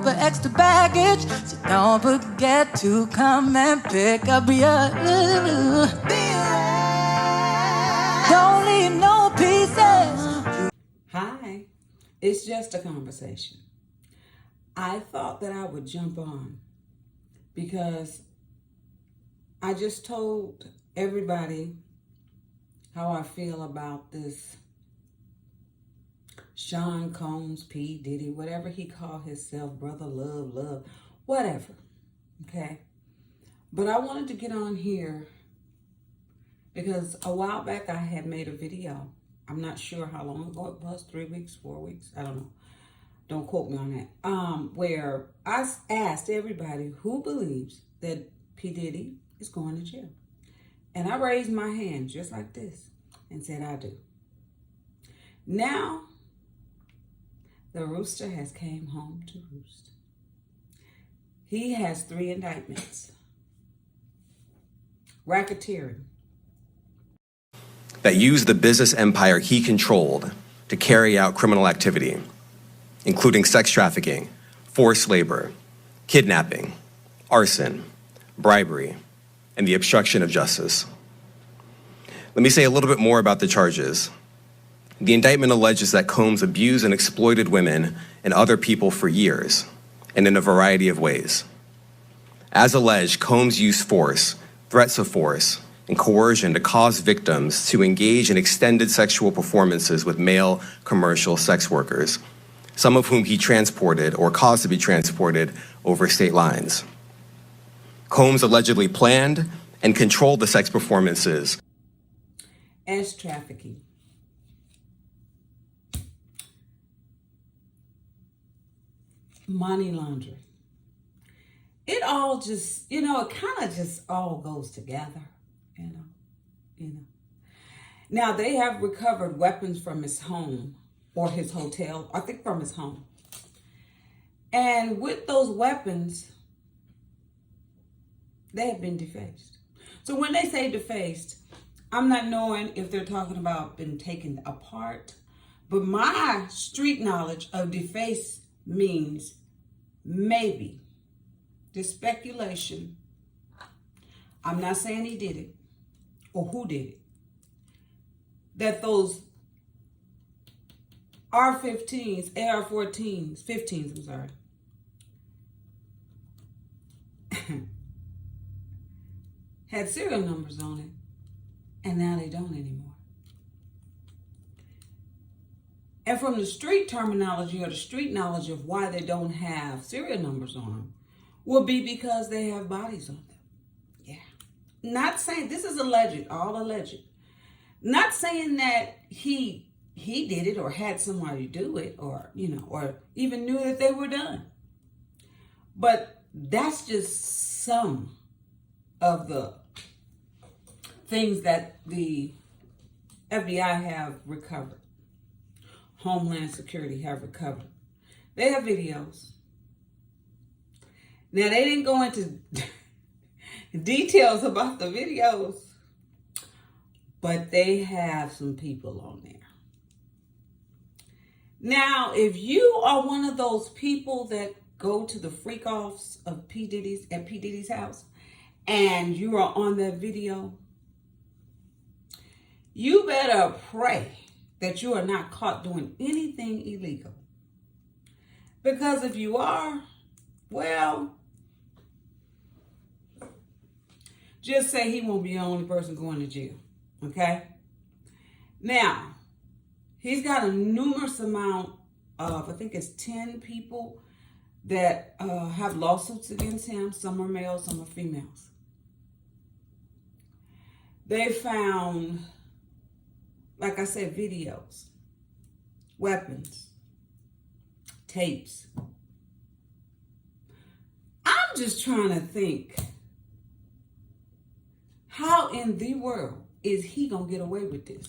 for extra baggage, so don't forget to come and pick up your don't leave no pieces. Hi, it's just a conversation. I thought that I would jump on because I just told everybody how I feel about this Sean Combs, P Diddy, whatever he called himself, brother, love, whatever, okay? But I wanted to get on here because a while back I had made a video. I'm not sure how long ago it was, 3 weeks, 4 weeks, I don't know. Don't quote me on that. Where I asked everybody who believes that P Diddy is going to jail. And I raised my hand just like this and said, I do. Now, the rooster has came home to roost. He has 3 indictments. Racketeering. That used the business empire he controlled to carry out criminal activity, including sex trafficking, forced labor, kidnapping, arson, bribery, and the obstruction of justice. Let me say a little bit more about the charges. The indictment alleges that Combs abused and exploited women and other people for years, and in a variety of ways. As alleged, Combs used force, threats of force, and coercion to cause victims to engage in extended sexual performances with male commercial sex workers, some of whom he transported or caused to be transported over state lines. Combs allegedly planned and controlled the sex performances As trafficking. Money laundering. It all just, it kind of just all goes together, Now, they have recovered weapons from his home or his hotel, I think from his home. And with those weapons, they have been defaced. So when they say defaced, I'm not knowing if they're talking about been taken apart, but my street knowledge of defaced means maybe, this speculation, I'm not saying he did it or who did it, that those AR-15s, AR-14s, 15s, I'm sorry, had serial numbers on it, and now they don't anymore. And from the street terminology or the street knowledge of why they don't have serial numbers on them will be because they have bodies on them. Yeah. Not saying, this is alleged, all alleged. Not saying that he did it or had somebody do it or, or even knew that they were done. But that's just some of the things that the FBI have recovered. Homeland Security have recovered. They have videos. Now, they didn't go into details about the videos, but they have some people on there. Now, if you are one of those people that go to the freak-offs of P Diddy's house, and you are on that video, you better pray that you are not caught doing anything illegal. Because if you are, well, just say he won't be the only person going to jail, okay? Now, he's got a numerous amount of, I think it's 10 people that have lawsuits against him. Some are males, some are females. They found, like I said, videos, weapons, tapes. I'm just trying to think, how in the world is he going to get away with this?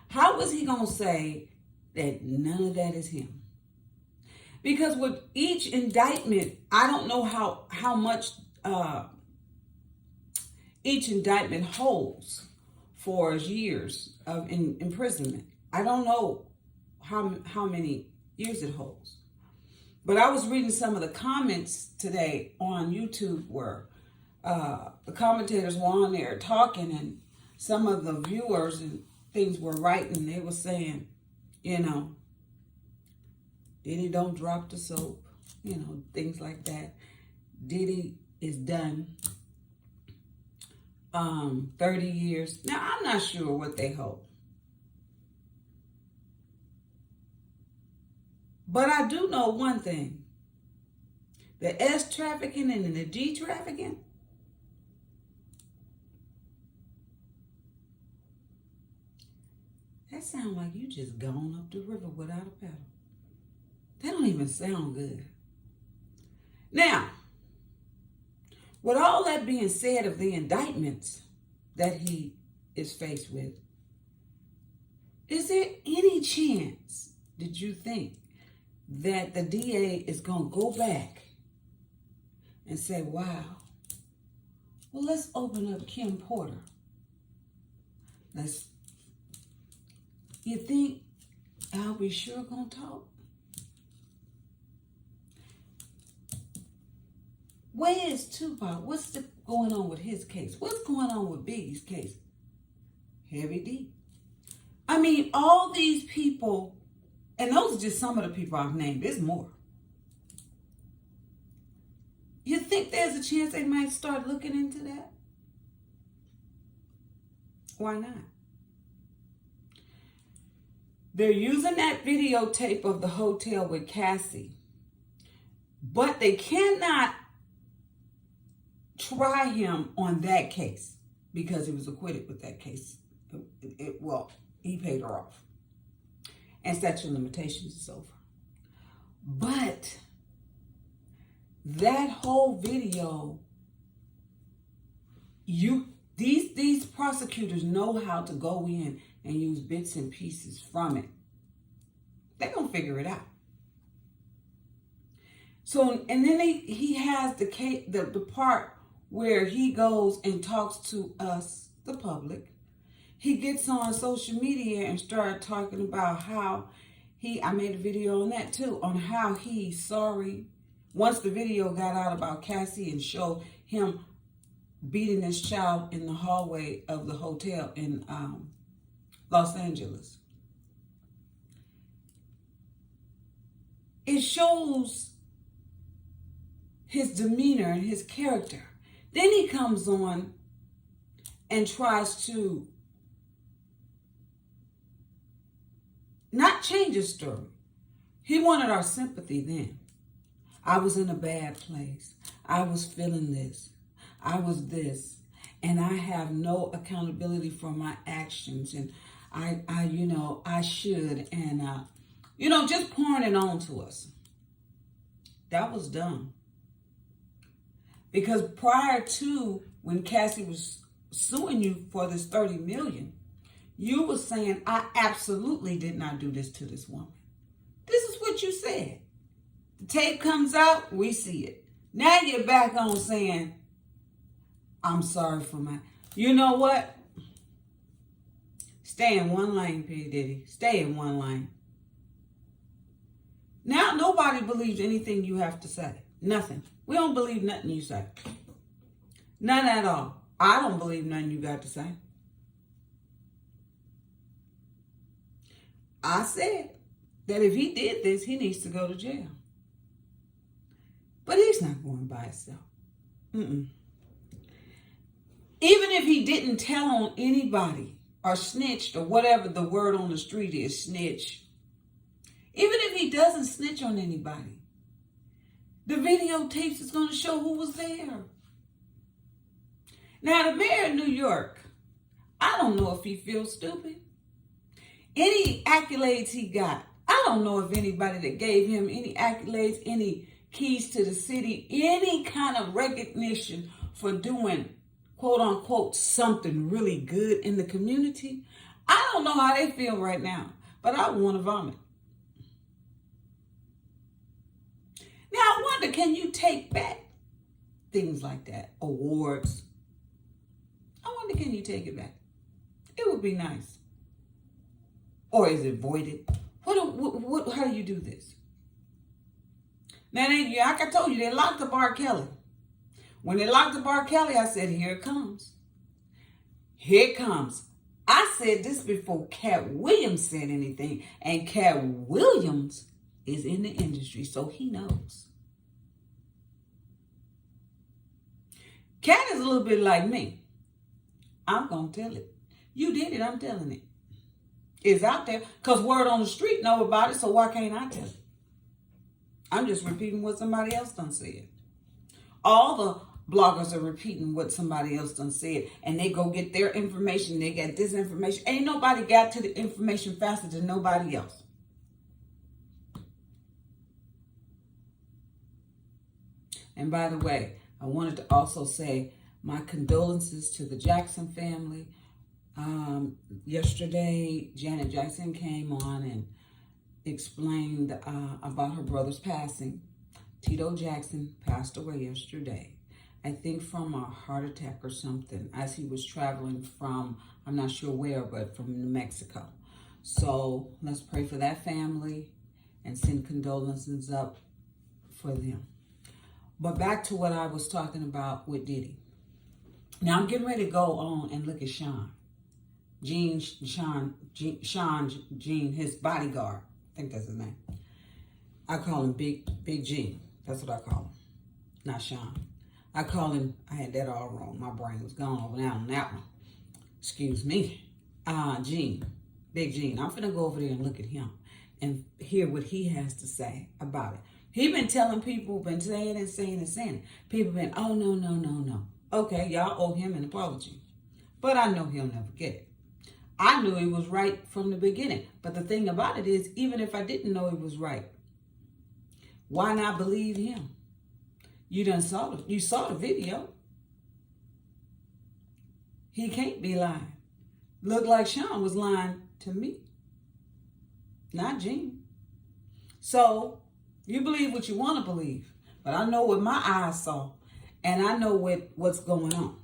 How is he going to say that none of that is him? Because with each indictment, I don't know how much each indictment holds for years of imprisonment. I don't know how many years it holds. But I was reading some of the comments today on YouTube where the commentators were on there talking, and some of the viewers and things were writing. They were saying, you know, Diddy don't drop the soap, you know, things like that. Diddy is done. 30 years. Now, I'm not sure what they hope. But I do know one thing. The S trafficking and the G trafficking, that sound like you just gone up the river without a paddle. That don't even sound good. Now, with all that being said of the indictments that he is faced with, is there any chance, did you think, that the DA is going to go back and say, wow, well, let's open up Kim Porter. You think Albie sure going to talk? Where is Tupac? What's going on with his case? What's going on with Biggie's case? Heavy D. I mean, all these people, and those are just some of the people I've named. There's more. You think there's a chance they might start looking into that? Why not? They're using that videotape of the hotel with Cassie, but they cannot try him on that case because he was acquitted with that case. Well, he paid her off. And statute of limitations is over. But that whole video, these prosecutors know how to go in and use bits and pieces from it. They're gonna figure it out. So, and then he has the part where he goes and talks to us, the public. He gets on social media and started talking about how I made a video on that too, on how he's sorry. Once the video got out about Cassie and showed him beating this child in the hallway of the hotel in Los Angeles. It shows his demeanor and his character. Then he comes on and tries to not change his story. He wanted our sympathy then. I was in a bad place. I was feeling this. I was this. And I have no accountability for my actions. And I should. And, just pouring it on to us. That was dumb. Because prior to when Cassie was suing you for this $30 million, you were saying, I absolutely did not do this to this woman. This is what you said. The tape comes out, we see it. Now you're back on saying, I'm sorry for my... You know what? Stay in one lane, P Diddy. Stay in one lane. Now nobody believes anything you have to say. Nothing. We don't believe nothing you say. None at all. I don't believe nothing you got to say. I said that if he did this, he needs to go to jail. But he's not going by himself. Even if he didn't tell on anybody or snitched or whatever the word on the street is, snitch. Even if he doesn't snitch on anybody, the videotapes is going to show who was there. Now, the mayor of New York, I don't know if he feels stupid. Any accolades he got, I don't know if anybody that gave him any accolades, any keys to the city, any kind of recognition for doing, quote unquote, something really good in the community. I don't know how they feel right now, but I want to vomit. Now, I wonder, can you take back things like that? Awards. I wonder, can you take it back? It would be nice. Or is it voided? How do you do this? Now, like I told you, they locked up R. Kelly. When they locked up R. Kelly, I said, here it comes. Here it comes. I said this before Cat Williams said anything. And Cat Williams is in the industry, so he knows. Cat is a little bit like me. I'm going to tell it. You did it, I'm telling it. It's out there. Because word on the street know about it, so why can't I tell it? I'm just repeating what somebody else done said. All the bloggers are repeating what somebody else done said. And they go get their information. They get this information. Ain't nobody got to the information faster than nobody else. And by the way, I wanted to also say my condolences to the Jackson family. Yesterday, Janet Jackson came on and explained about her brother's passing. Tito Jackson passed away yesterday, I think from a heart attack or something, as he was traveling from, I'm not sure where, but from New Mexico. So let's pray for that family and send condolences up for them. But back to what I was talking about with Diddy. Now I'm getting ready to go on and look at Sean, his bodyguard. I think that's his name. I call him Big G. That's what I call him. Not Sean. I call him, I had that all wrong. My brain was gone over there on that one. Excuse me. Gene. Big Gene. I'm finna go over there and look at him and hear what he has to say about it. He been telling people, been saying it. People been, oh, no. Okay, y'all owe him an apology. But I know he'll never get it. I knew he was right from the beginning. But the thing about it is, even if I didn't know he was right, why not believe him? You saw the video. He can't be lying. Looked like Sean was lying to me, not Gene. So you believe what you want to believe, but I know what my eyes saw, and I know what's going on.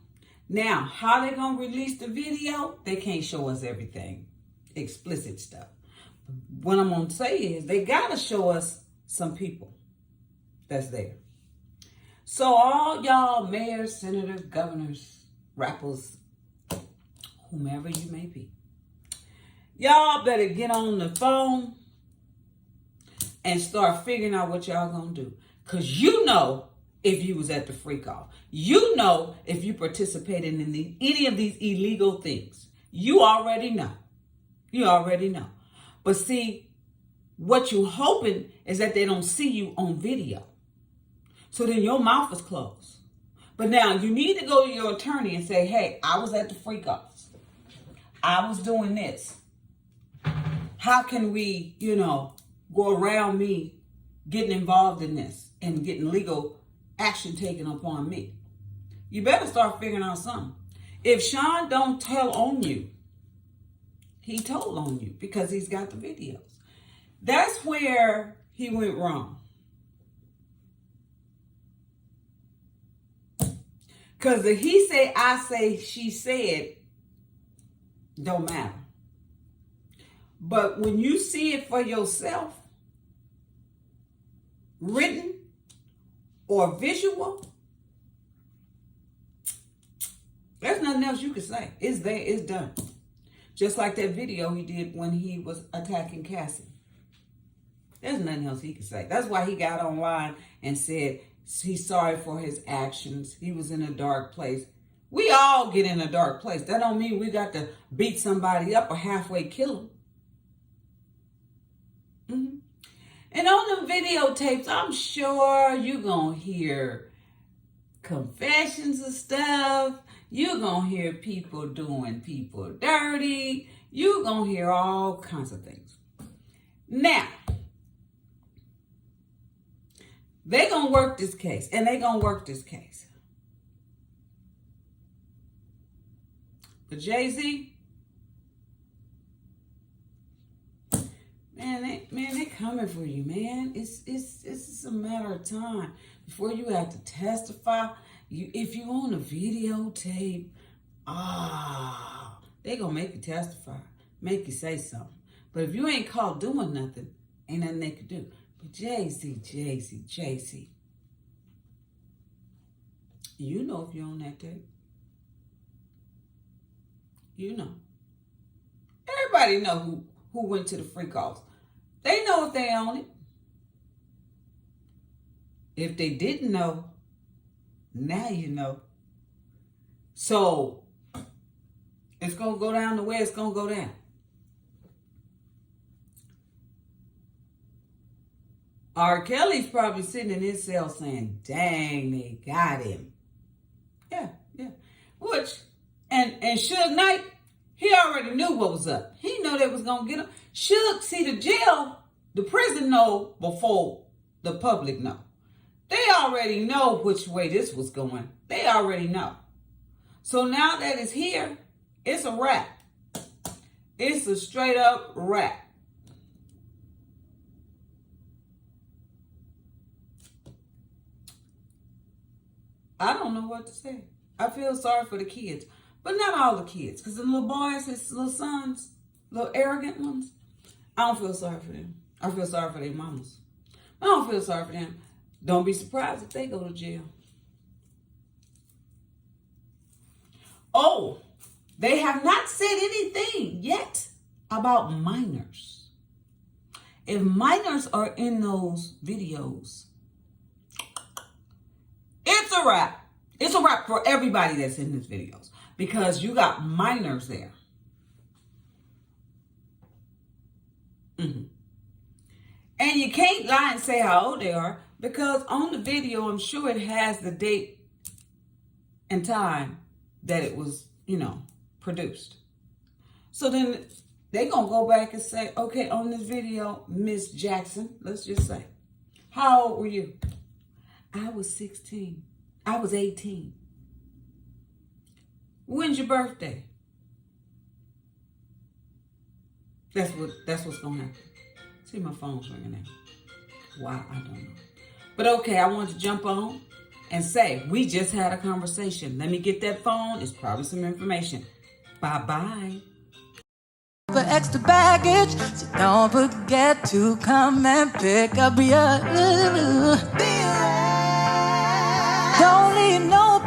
Now, how they gonna release the video? They can't show us everything, explicit stuff. What I'm gonna say is they gotta show us some people that's there. So all y'all mayors, senators, governors, rappers, whomever you may be, y'all better get on the phone and start figuring out what y'all gonna do. Because you know if you was at the freak off. You know if you participated in any of these illegal things. You already know. You already know. But see, what you hoping is that they don't see you on video. So then your mouth is closed. But now you need to go to your attorney and say, hey, I was at the freak offs. I was doing this. How can we, go around me getting involved in this and getting legal action taken upon me? You better start figuring out something. If Sean don't tell on you, he told on you because he's got the videos. That's where he went wrong. Because the he say, I say, she said don't matter. But when you see it for yourself, written or visual, there's nothing else you can say. It's there, it's done. Just like that video he did when he was attacking Cassie. There's nothing else he could say. That's why he got online and said he's sorry for his actions. He was in a dark place. We all get in a dark place. That don't mean we got to beat somebody up or halfway kill them. Mm-hmm. And on the videotapes, I'm sure you're going to hear confessions of stuff. You're going to hear people doing people dirty. You're going to hear all kinds of things. Now, they're going to work this case, and they're going to work this case. But Jay-Z, they coming for you, man. It's just a matter of time before you have to testify. If you on a videotape, they gonna make you testify, make you say something. But if you ain't caught doing nothing, ain't nothing they could do. Jay-Z. You know if you're on that tape. You know. Everybody know who went to the freak offs. They know if they own it. If they didn't know, now you know. So, it's going to go down the way it's going to go down. R. Kelly's probably sitting in his cell saying, dang, they got him. Yeah. Which, and Suge Knight, he already knew what was up. He knew they was going to get him. Suge, see, the prison know before the public know. They already know which way this was going. They already know. So now that it's here, it's a wrap. It's a straight up wrap. I don't know what to say. I feel sorry for the kids. But not all the kids. Because the little boys, his little sons, little arrogant ones, I don't feel sorry for them. I feel sorry for their mamas. I don't feel sorry for them. Don't be surprised if they go to jail. Oh, they have not said anything yet about minors. If minors are in those videos, it's a wrap. It's a wrap for everybody that's in these videos because you got minors there. And you can't lie and say how old they are because on the video, I'm sure it has the date and time that it was, produced. So then they're going to go back and say, okay, on this video, Miss Jackson, let's just say, how old were you? I was 16. I was 18. When's your birthday? That's what's going to happen. See, my phone's ringing now. Why? I don't know. But okay, I want to jump on and say, we just had a conversation. Let me get that phone. It's probably some information. Bye-bye. For extra baggage, so don't forget to come and pick up your. Don't leave no